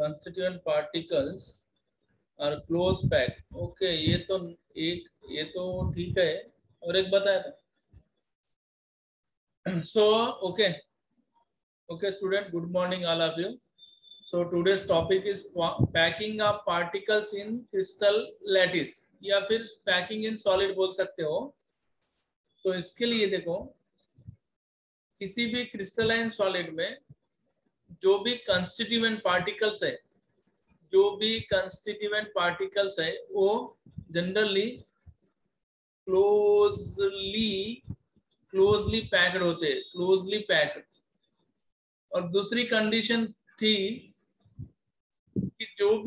constituent particles are close packed. Okay, ये तो ठीक है, और एक बताया था. So okay student, good morning all of you. So today's topic is packing of particles in crystal lattice, या फिर packing in solid बोल सकते हो. तो इसके लिए देखो, किसी भी क्रिस्टलाइन सॉलिड में जो भी कंस्टिट्यूएंट पार्टिकल्स है वो जनरली क्लोजली पैक्ड होते हैं, क्लोजली पैक्ड. और दूसरी कंडीशन थी कि जो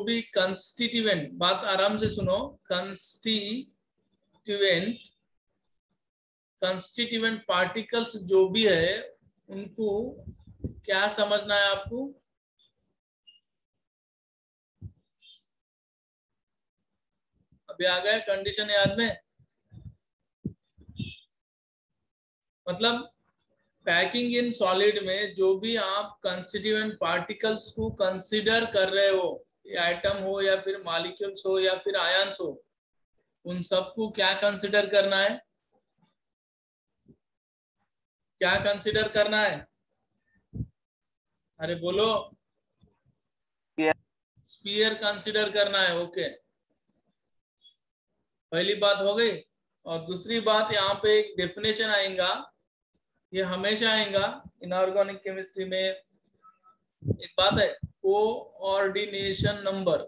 भी कंस्टिट्यूएंट, बात आराम से सुनो, कंस्टिट्यूएंट पार्टिकल्स जो भी है उनको क्या समझना है आपको? अभी आ गया कंडीशन याद में? मतलब पैकिंग इन सॉलिड में जो भी आप कंस्टिट्यूएंट पार्टिकल्स को कंसीडर कर रहे हो, ये एटम हो या फिर मॉलिक्यूल्स हो या फिर आयंस हो, उन सबको क्या कंसीडर करना है? क्या कंसीडर करना है? अरे बोलो. स्फीयर कंसीडर करना है. ओके, पहली बात हो गई. और दूसरी बात, यहाँ पे एक डेफिनेशन आएगा, ये हमेशा आएगा इनऑर्गेनिक केमिस्ट्री में. एक बात है, कोऑर्डिनेशन नंबर.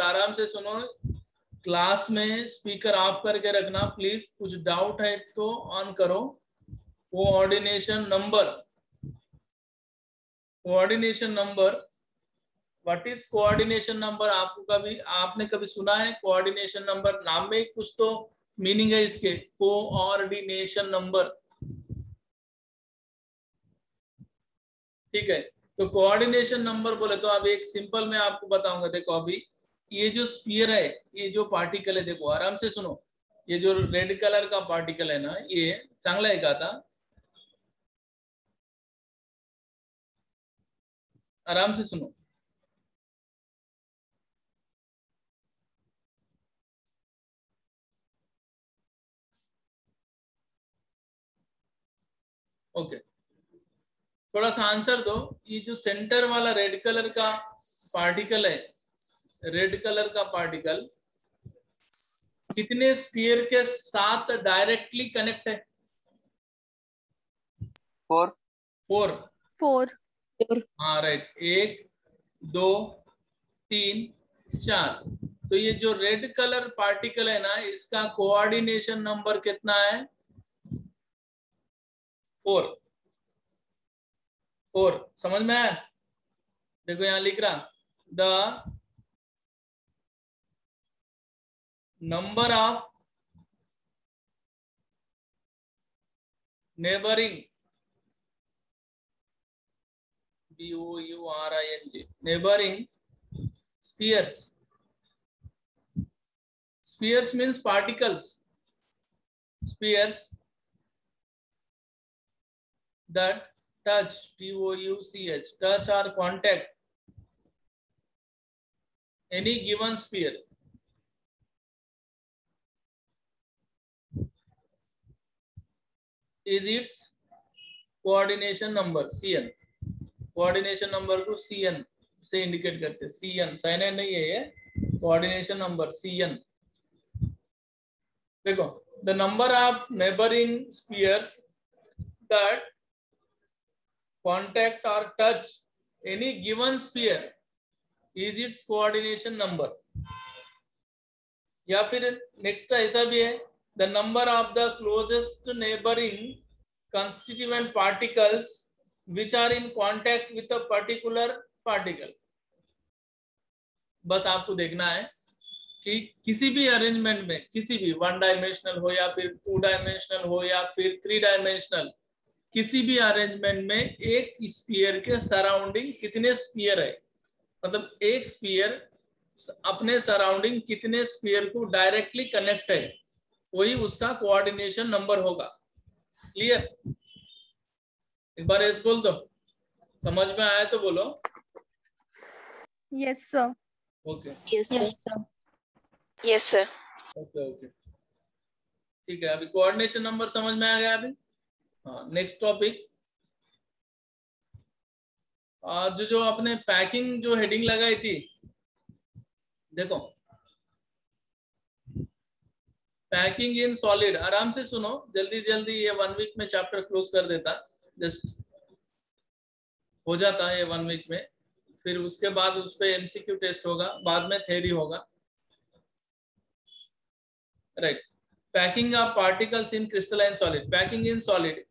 आराम से सुनो, क्लास में स्पीकर ऑफ करके रखना प्लीज. कुछ डाउट है तो ऑन करो. Coordination number, what is coordination number? आपने कभी सुना है कोऑर्डिनेशन नंबर? नाम में कुछ तो मीनिंग है इसके. कोऑर्डिनेशन नंबर, ठीक है. तो कोऑर्डिनेशन नंबर बोले तो अभी एक सिंपल मैं आपको बताऊंगा. देखो, अभी ये जो स्फीयर है, ये जो पार्टिकल है, देखो आराम से सुनो. ये जो रेड कलर का पार्टिकल है ना, ये चांगला है का था. आराम से सुनो. ओके, थोड़ा सा आंसर दो. ये जो सेंटर वाला रेड कलर का पार्टिकल है, कितने स्फीयर के साथ डायरेक्टली कनेक्ट है? 4. हाँ राइट. 1 2 3 4. तो ये जो रेड कलर पार्टिकल है ना, इसका कोऑर्डिनेशन नंबर कितना है? 4. समझ में आया? देखो यहां लिख रहा, the number of neighbouring, BOURING, neighbouring spheres means particles, spheres that touch, TOUCH, touch or contact any given sphere is its coordination number, CN. Coordination number को CN से इंडिकेट करते हैं. CN साइनाइड नहीं है ये, कोऑर्डिनेशन नंबर CN. देखो, the number of neighbouring spheres that contact और touch any given sphere is its coordination number. या फिर नेक्स्ट ऐसा भी है, the number of the closest neighbouring constituent particles which are in contact with a particular particle. बस आपको देखना है कि किसी भी अरेंजमेंट में, किसी भी 1 डायमेंशनल हो या फिर 2 डायमेंशनल हो या फिर 3 डायमेंशनल, किसी भी अरेंजमेंट में एक स्फीयर के सराउंडिंग कितने स्फीयर है, मतलब एक स्फीयर अपने सराउंडिंग कितने स्फीयर को डायरेक्टली कनेक्ट है, वही उसका कोऑर्डिनेशन नंबर होगा. क्लियर? एक बार यस बोल दो, समझ में आया तो बोलो। Yes sir. Okay yes sir. Yes sir. Okay okay ठीक है, अभी कोऑर्डिनेशन नंबर समझ में आ गया अभी। हाँ, नेक्स्ट टॉपिक, जो अपने पैकिंग जो हेडिंग लगाई थी, देखो पैकिंग इन सॉलिड, आराम से सुनो, जल्दी जल्दी, ये 1 वीक में चैप्टर क्लोज कर देता, जस्ट हो जाता है ये 1 वीक में। फिर उसके बाद उस पे एमसीक्यू टेस्ट होगा, बाद में थ्योरी होगा, right. Packing of particles in crystalline solid, packing in solid.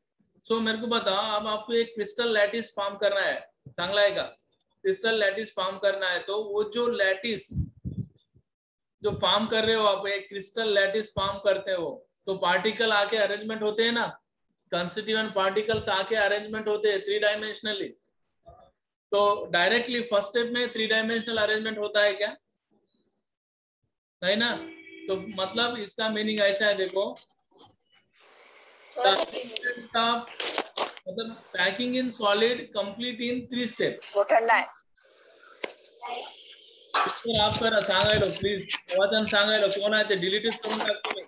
So मेरे को बताओ, अब आपको एक क्रिस्टल लैटिस फॉर्म करना है, चांगला है का क्रिस्टल लैटिस फॉर्म करना है, तो वो जो लैटिस जो फॉर्म कर रहे हो आप, एक क्रिस्टल लैटिस फॉर्म करते हो, तो पार्टिकल आके अरेंजमेंट होते हैं ना, कंस्टिट्यूएंट पार्टिकल्स आके अरेंजमेंट होते हैं 3 डायमेंशनली। तो डायरेक्टली फर्स्ट स्टेप में 3 डायमेंशनल अरेंजमेंट होता है क्या? नहीं ना। तो मतलब इसका मीनिंग ऐसा है, देखो मतलब packing in solid complete in 3 step. वो ठंडा है। आप करा सांगायलो प्लीज, आवाजान सांगायलो, कोण आहे ते डिलीटच करून टाकतो मी।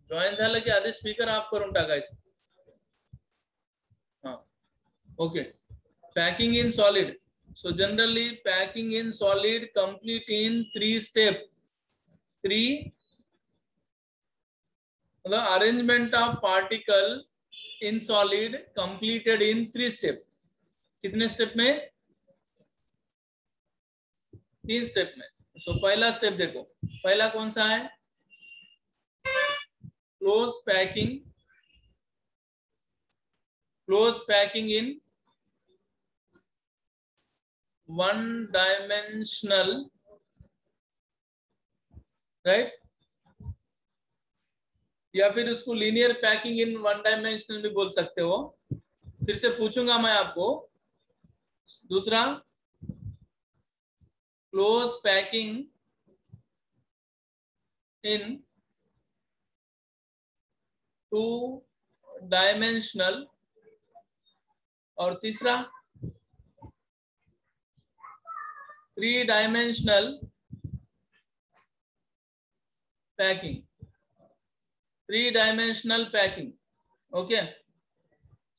जॉइन झालं की आधी स्पीकर ऑफ करून टाकायचं। हाँ okay, packing in solid. So generally packing in solid complete in 3 step, 3 the arrangement of particle in solid completed in 3 step। कितने स्टेप में? 3 स्टेप में। So पहला स्टेप देखो, पहला कौन सा है? close packing in 1 dimensional, right, या फिर उसको लीनियर पैकिंग इन 1 डायमेंशनल भी बोल सकते हो। फिर से पूछूंगा मैं आपको। दूसरा, क्लोज पैकिंग इन 2 डायमेंशनल, और तीसरा 3 dimensional packing, 3 dimensional packing। Okay,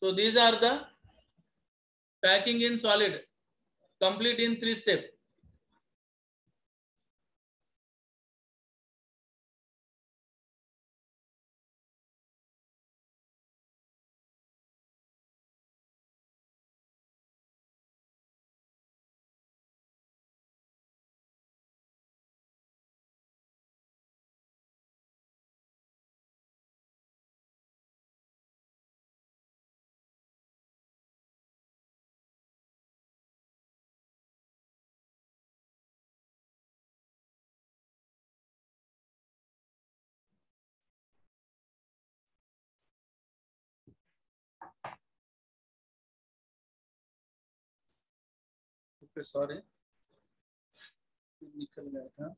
so these are the packing in solid complete in 3 step। Sorry निकल गया था।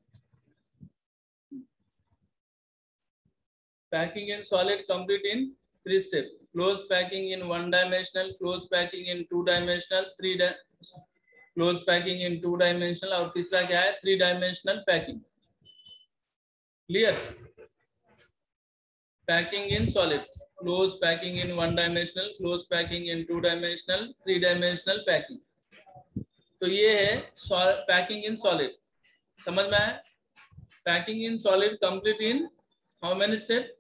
Packing in solid complete in 3 step, close packing in 1 dimensional, close packing in 2 dimensional, close packing in 2 dimensional, और तीसरा क्या है? 3 dimensional packing. Clear? Packing in solid, close packing in 1 dimensional, close packing in 2 dimensional, 3 dimensional packing. तो ये है packing in solid. समझ में आया? Packing in solid complete in how many step?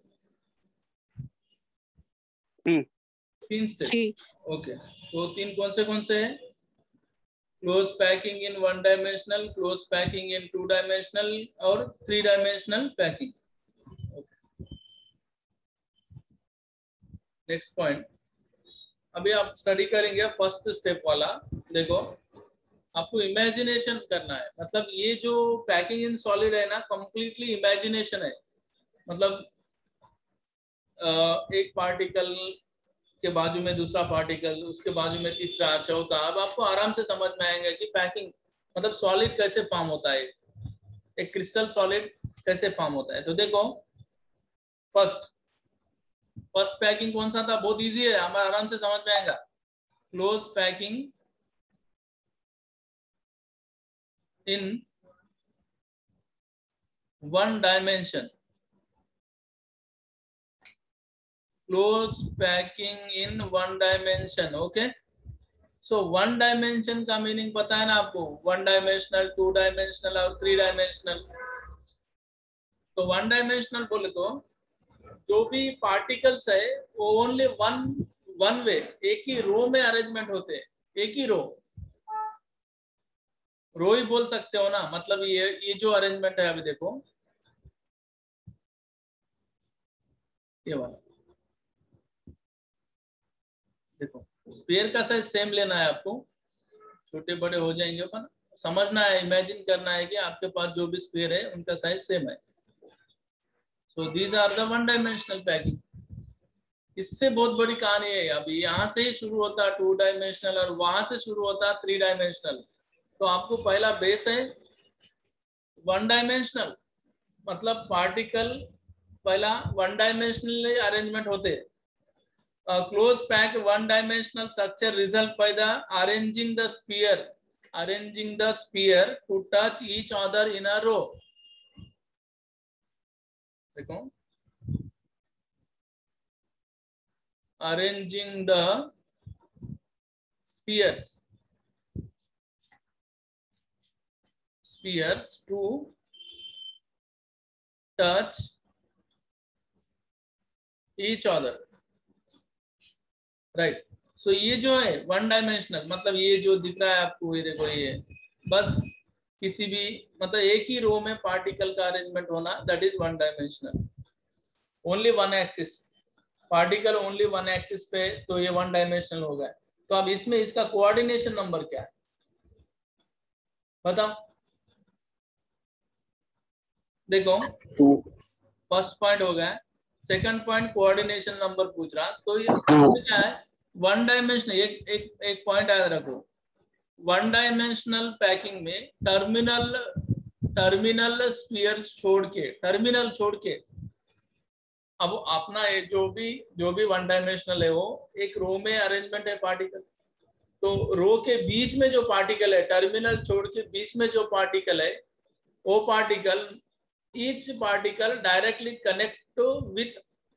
3 step. Okay, तो 3 कौन से हैं? Close packing in 1 dimensional, close packing in 2 dimensional, और 3 डायमेंशनल पैकिंग। नेक्स्ट पॉइंट, अभी आप स्टडी करेंगे फर्स्ट स्टेप वाला। देखो, आपको इमेजिनेशन करना है, मतलब ये जो पैकिंग इन सॉलिड है ना, कंप्लीटली इमेजिनेशन है। मतलब एक पार्टिकल के बाजू में दूसरा पार्टिकल, उसके बाजू में तीसरा, चौथा। अब आपको आराम से समझ में आएगा कि पैकिंग मतलब सॉलिड कैसे फॉर्म होता है। एक क्रिस्टल सॉलिड कैसे फॉर्म होता है। तो देखो फर्स्ट पैकिंग कौन सा था, बहुत इजी है, हमें आराम से समझ में आएगा। Close packing in one dimension, close packing in one dimension. Okay, so one dimension का मीनिंग पता है ना आपको, वन डायमेंशनल, टू डायमेंशनल और थ्री डायमेंशनल। तो वन डायमेंशनल बोले तो जो भी पार्टिकल्स है वो ओनली वन वे, एक ही रो में अरेंजमेंट होते हैं, एक ही रो ही बोल सकते हो ना। मतलब ये जो अरेंजमेंट है अभी देखो, ये वाला देखो, स्फीयर का साइज सेम लेना है आपको, छोटे बड़े हो जाएंगे पर समझना है, इमेजिन करना है कि आपके पास जो भी स्फीयर है उनका साइज सेम है। So these are the one dimensional packing. इससे बहुत बड़ी कहानी है, अभी यहाँ से ही शुरू होता है टू डायमेंशनल और वहां से शुरू होता है थ्री डायमेंशनल। तो आपको पहला बेस है वन डायमेंशनल, मतलब पार्टिकल पहला वन डायमेंशनल अरेंजमेंट होते। Close pack one dimensional structure result by the arranging the sphere to touch each other in a row। देखो, arranging the spheres to touch each other, right. So ये जो है one dimensional, मतलब ये जो दिख रहा है आपको, ये देखो, ये बस किसी भी मतलब एक ही रो में पार्टिकल का अरेंजमेंट होना, that is one dimensional. Only one axis particle, only one axis पे, तो ये वन डायमेंशनल हो गया। तो अब इसमें इसका कोऑर्डिनेशन नंबर क्या है बताओ। देखो फर्स्ट पॉइंट हो गया, सेकंड पॉइंट कोऑर्डिनेशन नंबर पूछ रहा, तो ये क्या है, वन डायमेंशनल। एक पॉइंट याद रखो, वन डायमेंशनल पैकिंग में टर्मिनल स्फीयर्स छोड़ के अब अपना जो भी वन डायमेंशनल है वो एक रो में अरेंजमेंट है पार्टिकल। तो रो के बीच में जो पार्टिकल है, टर्मिनल छोड़ के बीच में जो पार्टिकल है, वो particle each particle directly connect with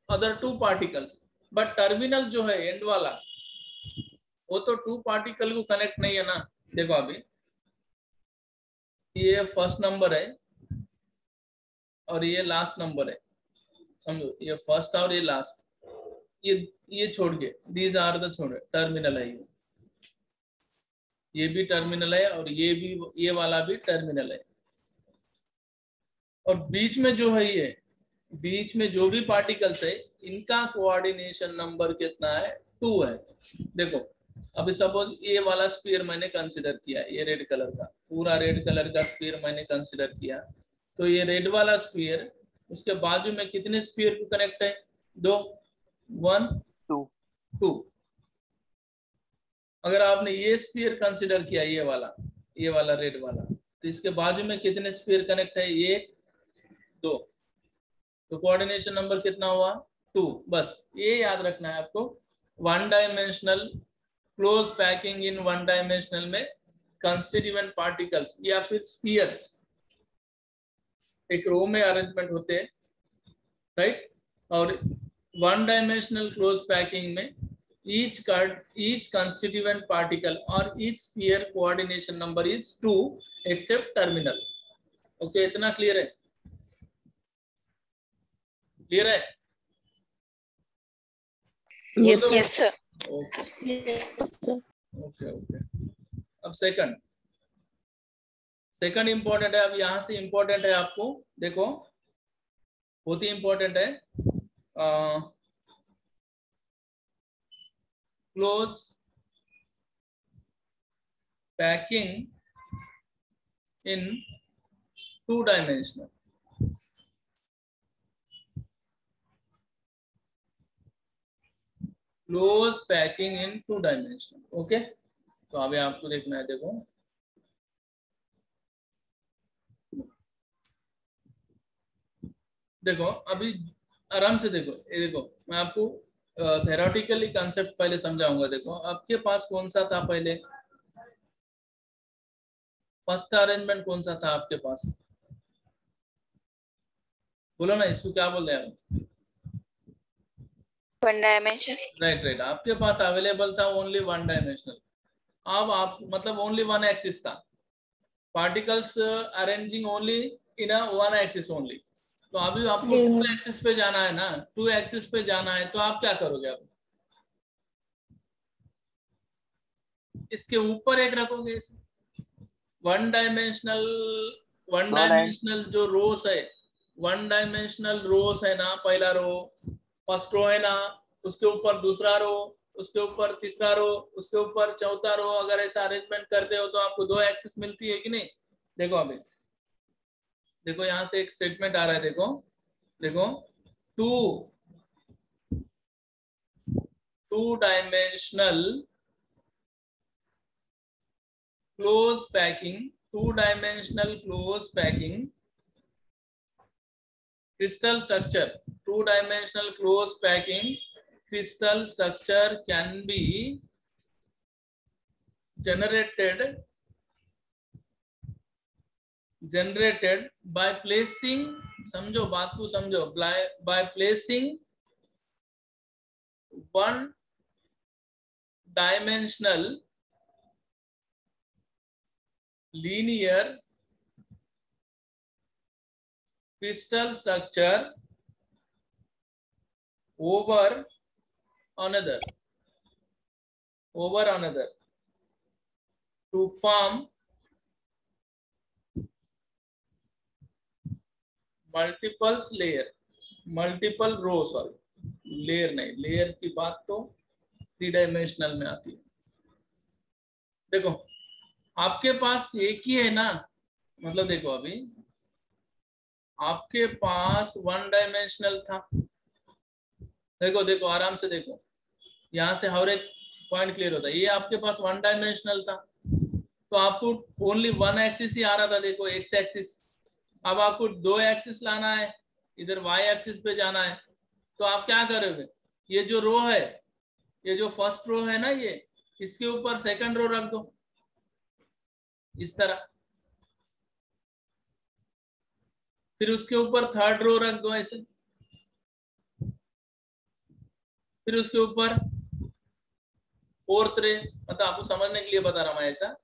other two particles, but terminal जो है एंड वाला वो तो टू पार्टिकल को कनेक्ट नहीं है ना। देखो अभी ये फर्स्ट नंबर है और ये लास्ट नंबर है, समझो, ये फर्स्ट और ये लास्ट, ये छोड़ के दीज आर द छोड़ टर्मिनल है, ये भी टर्मिनल है और ये वाला भी टर्मिनल है। और बीच में जो है ये बीच में जो भी पार्टिकल्स है इनका कोऑर्डिनेशन नंबर कितना है, 2 है। देखो अभी सपोज ये वाला स्फीयर मैंने कंसीडर किया, ये रेड कलर का, पूरा रेड कलर का स्फीयर मैंने कंसीडर किया, तो ये रेड वाला स्फीयर उसके बाजू में कितने स्फीयर को कनेक्ट है, 2, 1, 2। अगर आपने ये स्फीयर कंसीडर किया, ये वाला रेड वाला, तो इसके बाजू में कितने स्फीयर कनेक्ट है, 1, 2। तो कोऑर्डिनेशन नंबर कितना हुआ, 2। बस ये याद रखना है आपको। One dimensional close packing in one dimensional में कंस्टिट्यूएंट पार्टिकल्स या फिर स्फीयर्स एक रो में अरेंजमेंट होते हैं, राइट। और वन डायमेंशनल क्लोज पैकिंग में each constituent particle or each sphere coordination number is 2 except terminal। Okay, इतना क्लियर है? क्लियर है? Yes, yes sir। ओके। अब सेकंड इंपॉर्टेंट है, अब यहां से इंपॉर्टेंट है आपको, देखो बहुत ही इंपॉर्टेंट है, close packing in 2 dimensional. Close packing in 2 dimensional. Okay, तो अभी आपको देखना है, देखो देखो अभी आराम से देखो, ये देखो मैं आपको थेरोटिकली कंसेप्ट पहले समझाऊंगा। देखो आपके पास कौन सा था पहले, फर्स्ट अरेंजमेंट कौन सा था आपके पास, बोलो ना, इसको क्या बोल रहे हैं? One dimension. राइट राइट, आपके पास अवेलेबल था ओनली वन डायमेंशनल। अब आप मतलब ओनली वन एक्सिस था, particles arranging only in a one axis only. तो अभी आपको टू एक्सिस पे जाना है ना, टू एक्सिस पे जाना है तो आप क्या करोगे? अब इसके ऊपर एक रखोगे, वन डायमेंशनल, वन डायमेंशनल जो रोस है, वन डायमेंशनल रोस है ना, पहला रो, फर्स्ट रो है ना, उसके ऊपर दूसरा रो, उसके ऊपर तीसरा रो, उसके ऊपर चौथा रो, अगर ऐसा अरेंजमेंट करते हो तो आपको दो एक्सिस मिलती है कि नहीं? देखो अभी देखो यहां से एक स्टेटमेंट आ रहा है, देखो देखो, to dimensional close packing, to dimensional close packing crystal structure, two dimensional close packing crystal structure can be generated by placing, समझो बात को समझो, by placing one dimensional linear crystal structure over another to form multiple row, sorry layer नहीं, layer की बात तो three dimensional में आती है। देखो आपके पास एक ही है ना, मतलब देखो अभी आपके पास वन डायमेंशनल था, देखो देखो आराम से देखो, यहाँ से हर एक पॉइंट क्लियर होता है। ये आपके पास वन डायमेंशनल था तो आपको ओनली वन एक्सिस ही आ रहा था, देखो एक्स एक्सिस। अब आपको दो एक्सिस लाना है, इधर वाई एक्सिस पे जाना है, तो आप क्या करोगे? ये जो रो है, ये जो फर्स्ट रो है ना, ये इसके ऊपर सेकंड रो रख दो इस तरह, फिर उसके ऊपर थर्ड रो रख दो ऐसे, फिर उसके ऊपर फोर्थ रे, मतलब आपको समझने के लिए बता रहा हूं मैं ऐसा,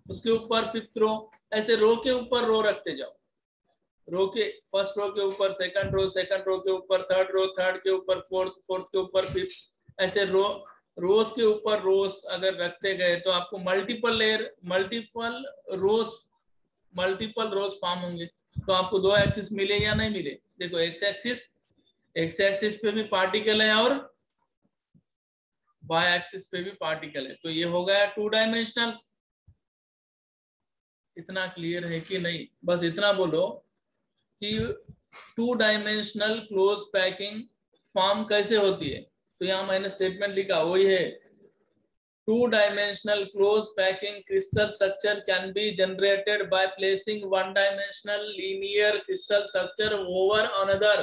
उसके ऊपर फिफ्थ रो, ऐसे रो के ऊपर रो रखते जाओ, रो के फर्स्ट रो के ऊपर सेकंड रो, सेकंड रो के ऊपर थर्ड रो, थर्ड के ऊपर फोर्थ, फोर्थ के ऊपर फिफ्थ, ऐसे रोज के ऊपर रोज अगर रखते गए तो आपको मल्टीपल लेयर, मल्टीपल रोज फॉर्म होंगे। तो आपको दो एक्सिस मिले या नहीं मिले? देखो एक्स एक्सिस पे भी पार्टिकल है और वाई एक्सिस पे भी पार्टिकल है, तो ये हो गया टू डायमेंशनल। इतना क्लियर है कि नहीं? बस इतना बोलो कि to dimensional close packing form कैसे होती है। तो यहाँ मैंने स्टेटमेंट लिखा वही है, two dimensional close packing crystal structure can be generated by placing one dimensional linear crystal structure over another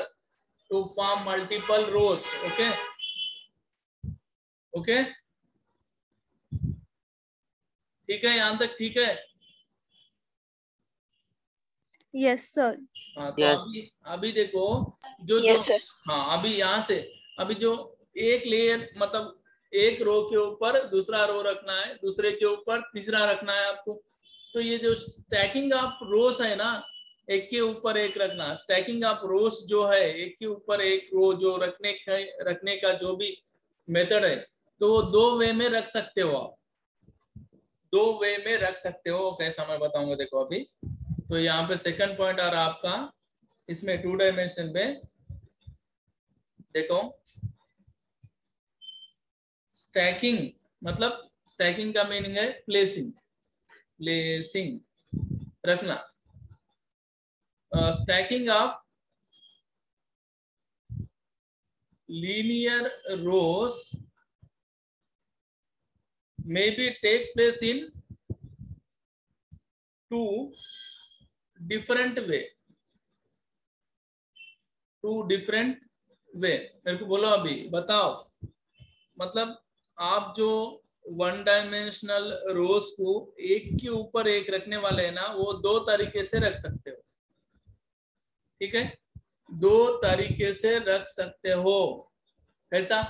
to form multiple rows. Okay okay, ठीक है, यहां तक ठीक है? Yes sir. हाँ तो अभी देखो जो यस सर। हाँ अभी यहाँ से, अभी जो एक लेयर, मतलब एक रो के ऊपर दूसरा रो रखना है, दूसरे के ऊपर तीसरा रखना है आपको। तो ये जो स्टैकिंग ऑफ रोस है ना, एक के ऊपर एक रखना, स्टैकिंग ऑफ रोस जो है, एक के ऊपर एक रो जो रखने का जो भी मेथड है, तो वो दो वे में रख सकते हो आप, दो वे में रख सकते हो। कैसा मैं बताऊंगा, देखो अभी। तो यहाँ पे सेकंड पॉइंट आ रहा आपका, इसमें टू डायमेंशन पे देखो, स्टैकिंग, मतलब स्टैकिंग का मीनिंग है प्लेसिंग, रखना। Stacking of linear rows may be take place in two different way, two different way. मेरे को बोलो अभी बताओ, मतलब आप जो वन डायमेंशनल रोज को एक के ऊपर एक रखने वाले हैं ना, वो दो तरीके से रख सकते हो। ठीक है, दो तरीके से रख सकते हो। कैसा?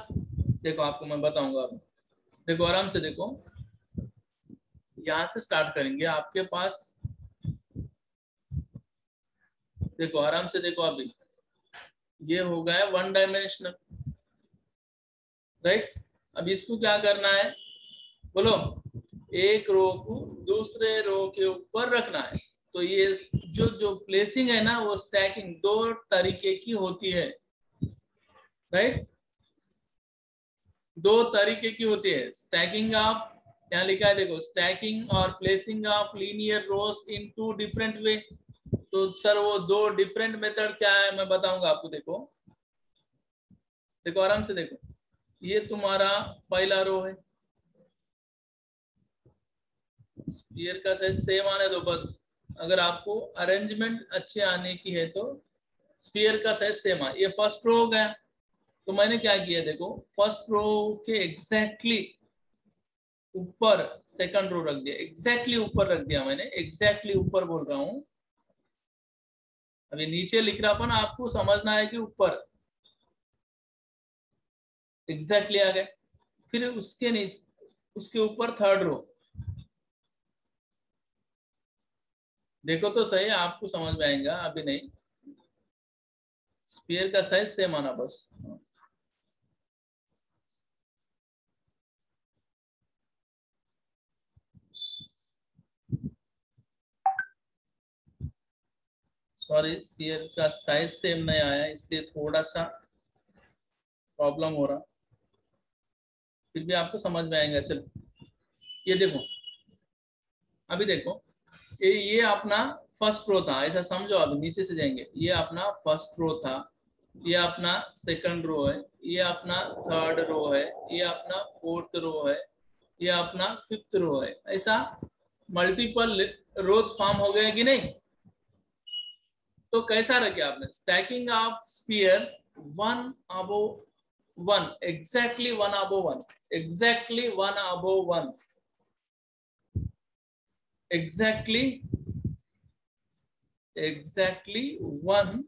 देखो आपको मैं बताऊंगा। अब देखो आराम से देखो, यहां से स्टार्ट करेंगे। आपके पास देखो आराम से देखो, अभी ये हो गया वन डायमेंशनल, राइट। अब इसको क्या करना है बोलो, एक रो को दूसरे रो के ऊपर रखना है। तो ये जो जो प्लेसिंग है ना, वो स्टैकिंग दो तरीके की होती है, राइट। दो तरीके की होती है। स्टैकिंग ऑफ, यहाँ लिखा है देखो, स्टैकिंग और placing of linear rows in two different way. तो सर वो दो डिफरेंट मेथड क्या है, मैं बताऊंगा आपको। देखो देखो आराम से देखो, ये तुम्हारा पहला रो है, स्फीयर का साइज सेम आने दो बस। अगर आपको अरेंजमेंट अच्छे आने की है तो स्फीयर का साइज सेम आए। ये फर्स्ट रो हो गया। तो मैंने क्या किया देखो, फर्स्ट रो के एग्जैक्टली ऊपर सेकंड रो रख दिया, एग्जैक्टली ऊपर रख दिया मैंने, एग्जैक्टली ऊपर बोल रहा हूं। अभी नीचे लिख रहा अपन, आपको समझना है कि ऊपर एग्जैक्टली आ गए। फिर उसके नीचे, उसके ऊपर थर्ड रो। देखो तो सही, आपको समझ में आएगा। अभी नहीं, स्फीयर का साइज सेम आना बस। सॉरी, स्फीयर का साइज सेम नहीं आया, इसलिए थोड़ा सा प्रॉब्लम हो रहा, फिर भी आपको समझ में आएगा। चलो ये देखो, अभी देखो, ये अपना फर्स्ट रो था, ऐसा समझो। अभी नीचे से जाएंगे, ये अपना फर्स्ट रो था, ये अपना सेकंड रो है, ये अपना थर्ड रो है, ये अपना फोर्थ रो है, ये अपना फिफ्थ रो है। ऐसा मल्टीपल रोज फॉर्म हो गए कि नहीं? तो कैसा रखे आपने, stacking of spheres one above one, exactly one above one, exactly one above one, exactly one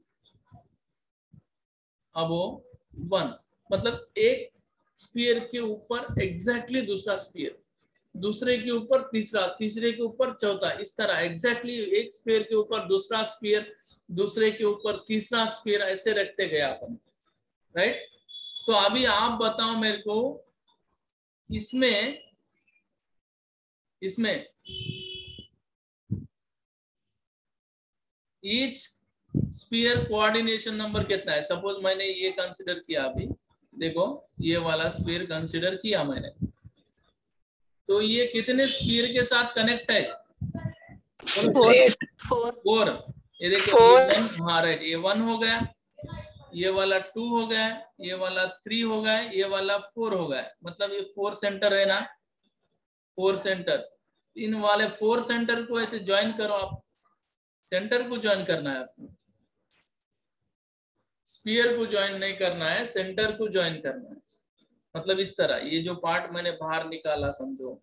above one. मतलब एक स्फीयर के ऊपर एग्जैक्टली दूसरा स्फीयर, दूसरे के ऊपर तीसरा, तीसरे के ऊपर चौथा, इस तरह एग्जैक्टली एक स्फीयर के ऊपर दूसरा स्फीयर, दूसरे के ऊपर तीसरा स्फीयर, ऐसे रखते गए अपन, राइट। तो अभी आप बताओ मेरे को, इसमें ईच स्फीयर कोऑर्डिनेशन नंबर कितना है? सपोज मैंने ये कंसीडर किया, अभी देखो ये वाला स्फीयर कंसीडर किया मैंने, तो ये कितने स्फीयर के साथ कनेक्ट है? फोर। ये देखो, ये वन, हाँ राइट, ये वन हो गया, ये वाला टू हो गया, ये वाला थ्री हो गया, ये वाला फोर हो गया। मतलब ये फोर सेंटर है ना, फोर सेंटर। इन वाले फोर सेंटर को ऐसे ज्वाइन करो आप, सेंटर को ज्वाइन करना है आपको, स्फीयर को ज्वाइन नहीं करना है, सेंटर को ज्वाइन करना है। मतलब इस तरह, ये जो पार्ट मैंने बाहर निकाला समझो,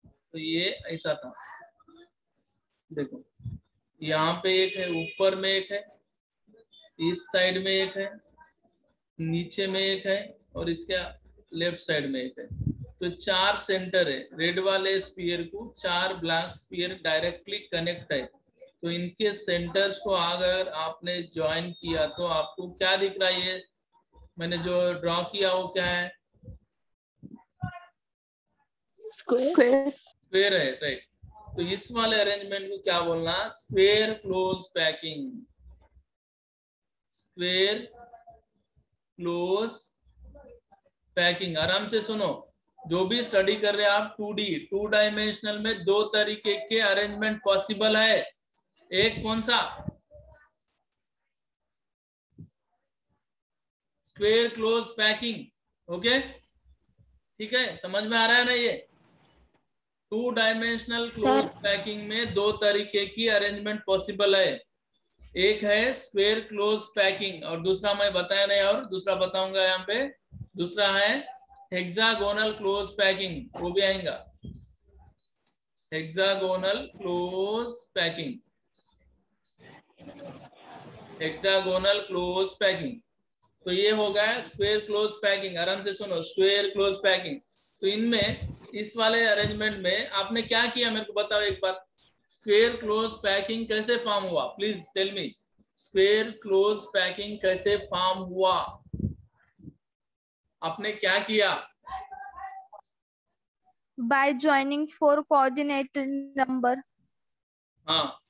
तो ये ऐसा था। देखो यहाँ पे एक है, ऊपर में एक है, इस साइड में एक है, नीचे में एक है, और इसके लेफ्ट साइड में एक है। तो चार सेंटर है। रेड वाले स्फीयर को चार ब्लैक स्फीयर डायरेक्टली कनेक्ट है। तो इनके सेंटर्स को अगर आपने ज्वाइन किया तो आपको क्या दिख रहा है? ये मैंने जो ड्रॉ किया वो क्या है? स्क्वायर है, राइट। तो इस वाले अरेंजमेंट को क्या बोलना? Square close packing, square close packing. आराम से सुनो, जो भी स्टडी कर रहे हैं आप, 2D टू डायमेंशनल में दो तरीके के अरेंजमेंट पॉसिबल है। एक कौन सा? Square close packing. ओके, ठीक है, समझ में आ रहा है ना? ये टू डायमेंशनल क्लोज पैकिंग में दो तरीके की अरेंजमेंट पॉसिबल है। एक है स्क्वायर क्लोज पैकिंग और दूसरा मैं बताया नहीं और दूसरा बताऊंगा यहाँ पे। दूसरा है हेक्सागोनल क्लोज पैकिंग, वो भी आएगा hexagonal close packing, hexagonal close packing. तो ये हो गया स्क्वायर क्लोज पैकिंग। आराम से सुनो, स्क्वायर क्लोज पैकिंग। तो इनमें इस वाले अरेंजमेंट में आपने क्या किया मेरे को बताओ एक बार। स्क्वायर क्लोज पैकिंग कैसे फॉर्म हुआ, please tell me. Square close packing कैसे फॉर्म हुआ, आपने क्या किया? By joining 4 coordinate number. हाँ,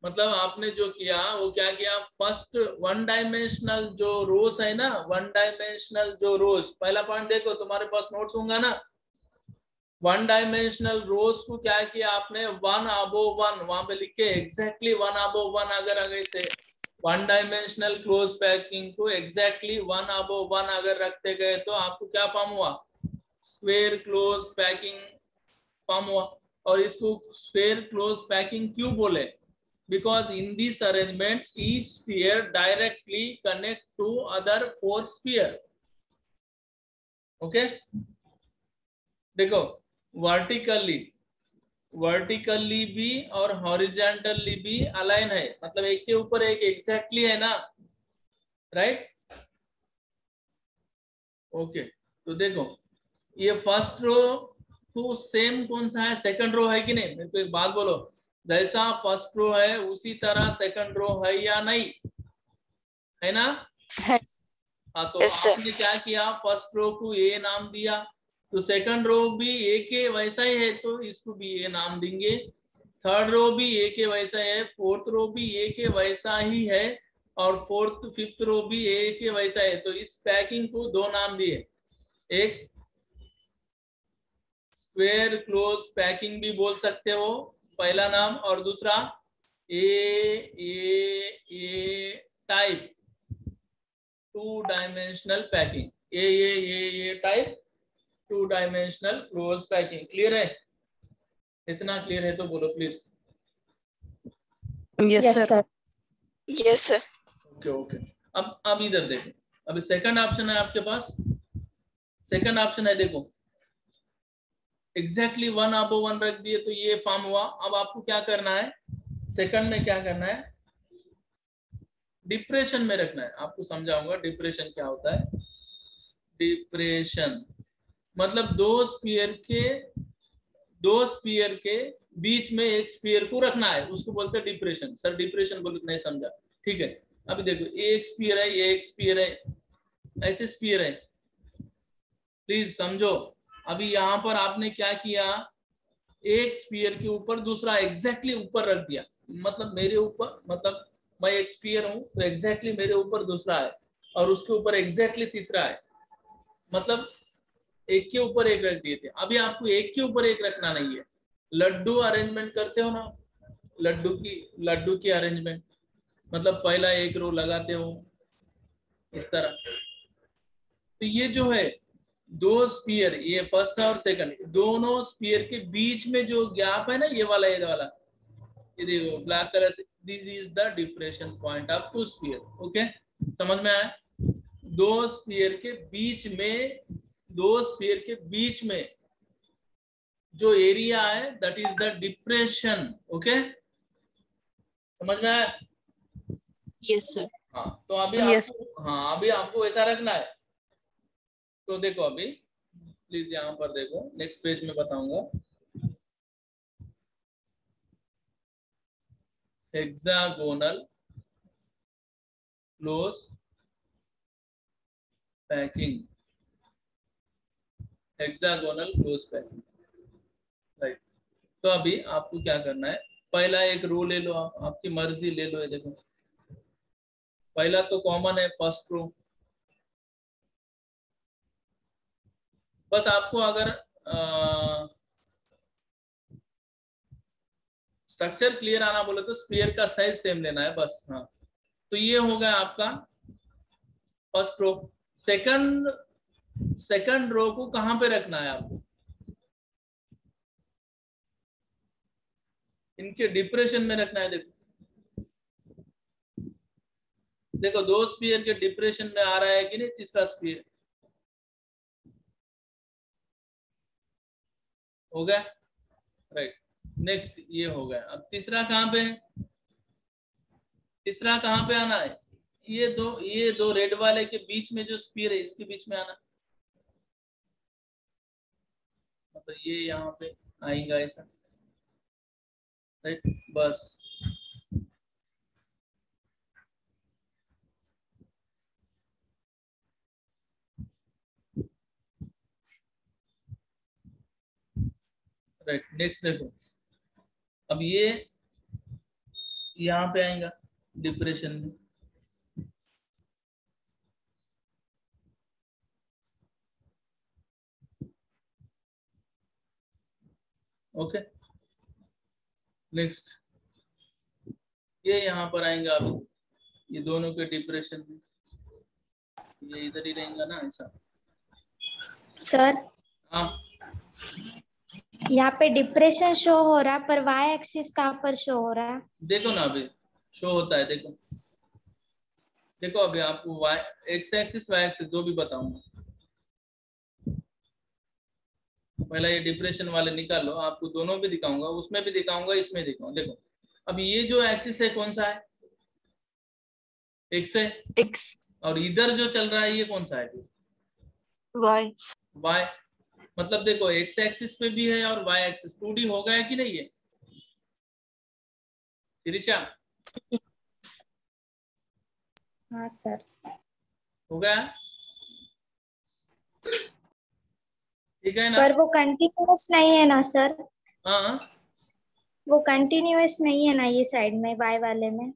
मतलब आपने जो किया वो क्या किया, फर्स्ट वन डायमेंशनल जो रोज है ना, वन डायमेंशनल जो रोज, पहला पॉइंट देखो तुम्हारे पास नोट्स होंगे ना। वन डायमेंशनल रोज को क्या किया आपने, वन अबोव वन वहां पे लिख के एग्जैक्टली वन अबोव वन, अगर आगे से वन डायमेंशनल क्लोज पैकिंग को एग्जैक्टली वन अबोव वन अगर रखते गए तो आपको क्या फॉर्म हुआ, स्क्वायर क्लोज पैकिंग फॉर्म हुआ। और इसको स्क्वायर क्लोज पैकिंग क्यों बोले, because in this arrangement each sphere directly connect to other 4 sphere. okay, देखो वर्टिकली भी और हॉरिजॉन्टली भी अलाइन है, मतलब एक के ऊपर एक एग्जैक्टली है ना, राइट। ओके, तो देखो ये फर्स्ट रो तो सेम कौन सा है, सेकंड रो है कि नहीं, मेरे को एक बात बोलो, जैसा फर्स्ट रो है उसी तरह सेकंड रो है या नहीं, है ना? हाँ, तो आपने क्या किया, फर्स्ट रो को ए नाम दिया, तो सेकंड रो भी ए के वैसा ही है तो इसको भी ए नाम देंगे, थर्ड रो भी ए के वैसा है, फोर्थ रो भी ए के वैसा ही है, और फोर्थ फिफ्थ रो भी ए के वैसा है। तो इस पैकिंग को दो नाम दिए, एक स्क्वायर क्लोज पैकिंग भी बोल सकते हो पहला नाम, और दूसरा a type two dimensional packing, a type two dimensional close packing. Clear है? इतना क्लियर है तो बोलो please. Yes, sir. Yes, sir. Okay okay, अब इधर देखो, अभी सेकंड ऑप्शन है आपके पास, सेकंड ऑप्शन है देखो, एग्जैक्टली वन अबो वन रख दिए तो ये फॉर्म हुआ। अब आपको क्या करना है, सेकंड में क्या करना है, डिप्रेशन में रखना है। आपको समझाऊंगा डिप्रेशन क्या होता है। डिप्रेशन मतलब दो स्पीयर के बीच में एक स्पीयर को रखना है, उसको बोलते हैं डिप्रेशन। सर डिप्रेशन बोले नहीं समझा, ठीक है। अभी देखो एक स्पीयर है, ये एक स्पीयर है, ऐसे स्पीयर है, प्लीज समझो। अभी यहाँ पर आपने क्या किया, एक स्पीयर के ऊपर दूसरा एग्जैक्टली ऊपर रख दिया, मतलब मेरे ऊपर, मतलब मैं एक स्पीयर हूं तो एग्जैक्टली मेरे ऊपर दूसरा है और उसके ऊपर एग्जैक्टली तीसरा है, मतलब एक के ऊपर एक रख दिए थे। अभी आपको एक के ऊपर एक रखना नहीं है, लड्डू अरेंजमेंट करते हो ना, लड्डू की अरेंजमेंट, मतलब पहला एक रो लगाते हो इस तरह। तो ये जो है दो स्पीयर, ये फर्स्ट और सेकंड, दोनों स्पीयर के बीच में जो गैप है ना, ये वाला ये देखो ब्लैक कलर से, this is the depression point of two sphere. Okay, समझ में आया? दो स्पीयर के बीच में जो एरिया है that is the depression. Okay, समझ में आया? Yes, sir. हाँ, तो अभी Yes. अभी आपको ऐसा रखना है। तो देखो अभी प्लीज यहाँ पर देखो, नेक्स्ट पेज में बताऊंगा। Hexagonal close packing, hexagonal close packing, right. तो अभी आपको क्या करना है, पहला एक रो ले लो, आपकी मर्जी ले लो। ये देखो पहला तो कॉमन है, फर्स्ट रो। बस आपको अगर स्ट्रक्चर क्लियर आना बोले तो स्फीयर का साइज सेम लेना है बस। हाँ, तो ये हो गया आपका फर्स्ट रो। सेकंड रो को कहां पे रखना है आपको, इनके डिप्रेशन में रखना है। देखो देखो 2 स्पीयर के डिप्रेशन में आ रहा है कि नहीं तीसरा स्पीयर, हो गया राइट। नेक्स्ट ये हो गया। अब तीसरा कहाँ पे है, तीसरा कहाँ पे आना है, ये दो रेड वाले के बीच में जो स्पीयर है इसके बीच में आना, मतलब ये यहाँ पे आएगा ऐसा राइट। बस राइट। नेक्स्ट देखो, अब ये यहाँ पे आएगा डिप्रेशन में, ओके। नेक्स्ट ये यहाँ पर आएगा, अभी ये दोनों के डिप्रेशन में, ये इधर ही रहेगा ना ऐसा। सर हाँ यहाँ पे डिप्रेशन शो हो रहा है पर वाई एक्सिस कहाँ पर शो हो रहा है? देखो ना अभी शो होता है, देखो देखो अभी आपको Y X axis Y axis दो भी बताऊंगा। पहला ये डिप्रेशन वाले निकाल लो, आपको दोनों भी दिखाऊंगा, उसमें भी दिखाऊंगा इसमें दिखाऊंगा। देखो अब ये जो एक्सिस है कौन सा है, एक्स है, X, और इधर जो चल रहा है ये कौन सा है, Y. वाई। मतलब देखो एक्स एक्सिस पे भी है और वाई एक्सिस, 2D हो गया कि नहीं है शिरीषा, हाँ सर। हो गया, ठीक है ना। पर वो कंटिन्यूअस नहीं है ना सर? हाँ वो कंटिन्यूअस नहीं है ना ये साइड में वाई वाले में?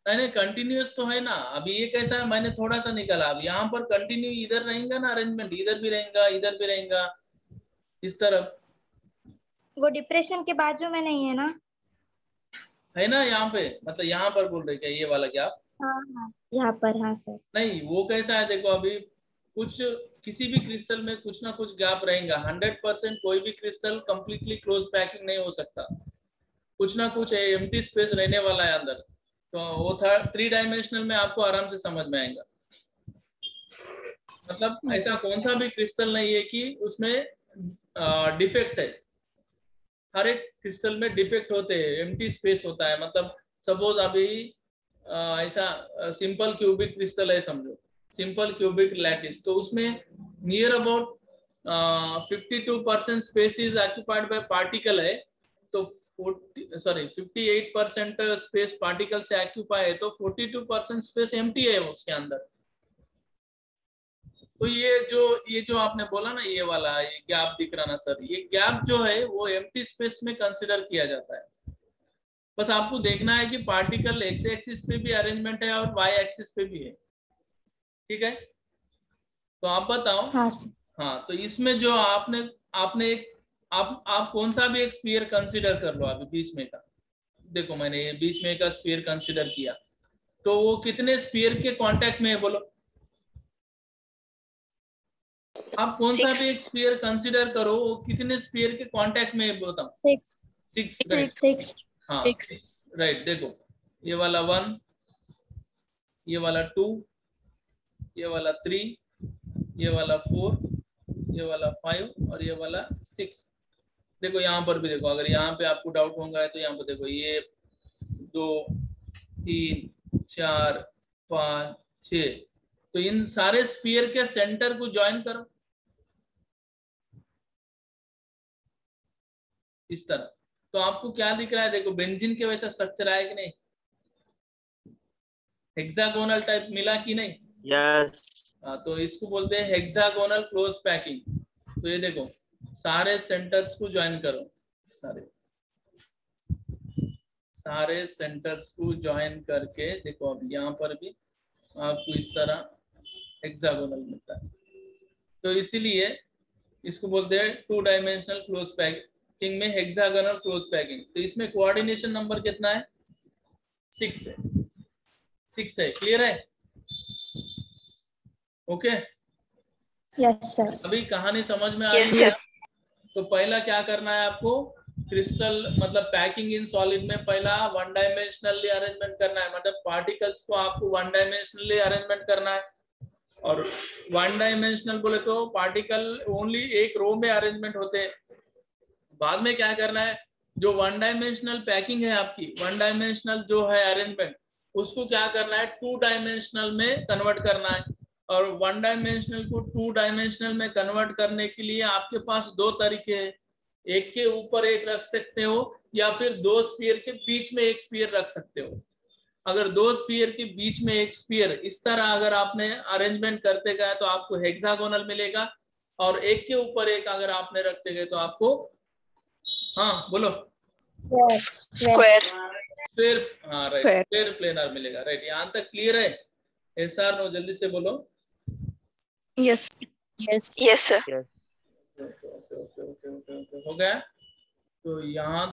नहीं कंटिन्यूअस तो है ना। अभी ये कैसा है, मैंने थोड़ा सा निकाला, अब यहाँ पर कंटिन्यू इधर रहेगा ना अरेंजमेंट, इधर भी रहेगा इधर भी रहेगा इस तरफ, वो डिप्रेशन के बाजू में नहीं है ना? है ना यहाँ पे, मतलब यहाँ पर बोल रहे क्या ये वाला गैप? हाँ हाँ यहाँ पर, हाँ सर। नहीं वो कैसा है देखो, अभी कुछ किसी भी क्रिस्टल में कुछ ना कुछ गैप रहेगा, 100% कोई भी क्रिस्टल कंप्लीटली क्लोज पैकिंग नहीं हो सकता, कुछ ना कुछ एम्प्टी स्पेस रहने वाला है अंदर। तो वो 3 डायमेंशनल में आपको आराम से समझ में आएगा। मतलब ऐसा कौन सा भी क्रिस्टल नहीं है कि उसमें डिफेक्ट है, हर एक क्रिस्टल में डिफेक्ट होते हैं, एम्प्टी स्पेस होता है। मतलब सपोज अभी ऐसा सिंपल क्यूबिक क्रिस्टल है समझो, सिंपल क्यूबिक लैटिस, तो उसमें near about 52% space is occupied by particle है, तो 58% स्पेस पार्टिकल से ऑक्यूपाई है, तो 42% स्पेस एम्प्टी है उसके अंदर। तो ये जो आपने बोला ना ये वाला ये गैप दिख रहा ना सर, ये गैप जो है वो एम्प्टी स्पेस में कंसिडर किया जाता है। बस आपको देखना है कि पार्टिकल एक्स एक्सिस पे भी अरेंजमेंट है और वाई एक्सिस पे भी है, ठीक है। तो आप बताओ। हाँ सर। हाँ तो इसमें जो आपने आपने एक आप कौन सा भी एक स्फीयर कंसिडर कर लो अभी बीच में का, देखो मैंने ये बीच में का स्फीयर कंसिडर किया, तो वो कितने स्फीयर के कांटेक्ट में है बोलो? आप कौन सा भी एक स्फीयर कंसिडर करो, वो कितने स्फीयर के कांटेक्ट में है बताओ? 6 राइट। 6। हाँ 6. 6 राइट। देखो ये वाला 1, ये वाला 2, ये वाला 3, ये वाला 4, ये वाला 5 और ये वाला 6। देखो यहाँ पर भी देखो, अगर यहाँ पे आपको डाउट होगा तो यहाँ पर देखो ये 2 3 4 5 6, तो इन सारे स्फीयर के सेंटर को ज्वाइन करो इस तरह। तो आपको क्या दिख रहा है, देखो बेंजीन के वैसा स्ट्रक्चर आया कि नहीं, हेक्सागोनल टाइप मिला कि नहीं? यस। तो इसको बोलते हैं हेक्सागोनल क्लोज पैकिंग। तो ये देखो सारे सेंटर्स को ज्वाइन करो, सारे सेंटर्स को ज्वाइन करके देखो, अब यहाँ पर भी आपको इस तरह हेक्सागोनल मिलता है। तो इसीलिए इसको बोलते हैं 2 डायमेंशनल क्लोज पैकिंग में हेक्सागोनल क्लोज पैकिंग। तो इसमें कोऑर्डिनेशन नंबर कितना है? 6 है, 6 है। क्लियर है? Okay yes sir. अभी कहानी समझ में आ Yes, रही है? sir. तो पहला क्या करना है आपको, क्रिस्टल मतलब पैकिंग इन सॉलिड में पहला वन डायमेंशनली अरेंजमेंट करना है, मतलब पार्टिकल्स को आपको वन डायमेंशनली अरेंजमेंट करना है। और वन डायमेंशनल बोले तो पार्टिकल ओनली एक रो में अरेंजमेंट होते हैं। बाद में क्या करना है, जो वन डायमेंशनल पैकिंग है आपकी, वन डायमेंशनल जो है अरेंजमेंट, उसको क्या करना है, टू डायमेंशनल में कन्वर्ट करना है। और वन डायमेंशनल को टू डायमेंशनल में कन्वर्ट करने के लिए आपके पास दो तरीके हैं, एक के ऊपर एक रख सकते हो या फिर दो स्फीयर के बीच में एक स्फीयर रख सकते हो। अगर दो स्फीयर के बीच में एक स्फीयर इस तरह अगर आपने अरेंजमेंट करते गए तो आपको हेक्सागोनल मिलेगा, और एक के ऊपर एक अगर आपने रखते गए तो आपको, हाँ बोलो, स्क्वायर। स्क्वायर, हाँ राइट, स्क्वायर प्लेनर मिलेगा। राइट, यहाँ तक क्लियर है? एस आर नो, जल्दी से बोलो। Yes yes yes sir. हो गया। तो यहाँ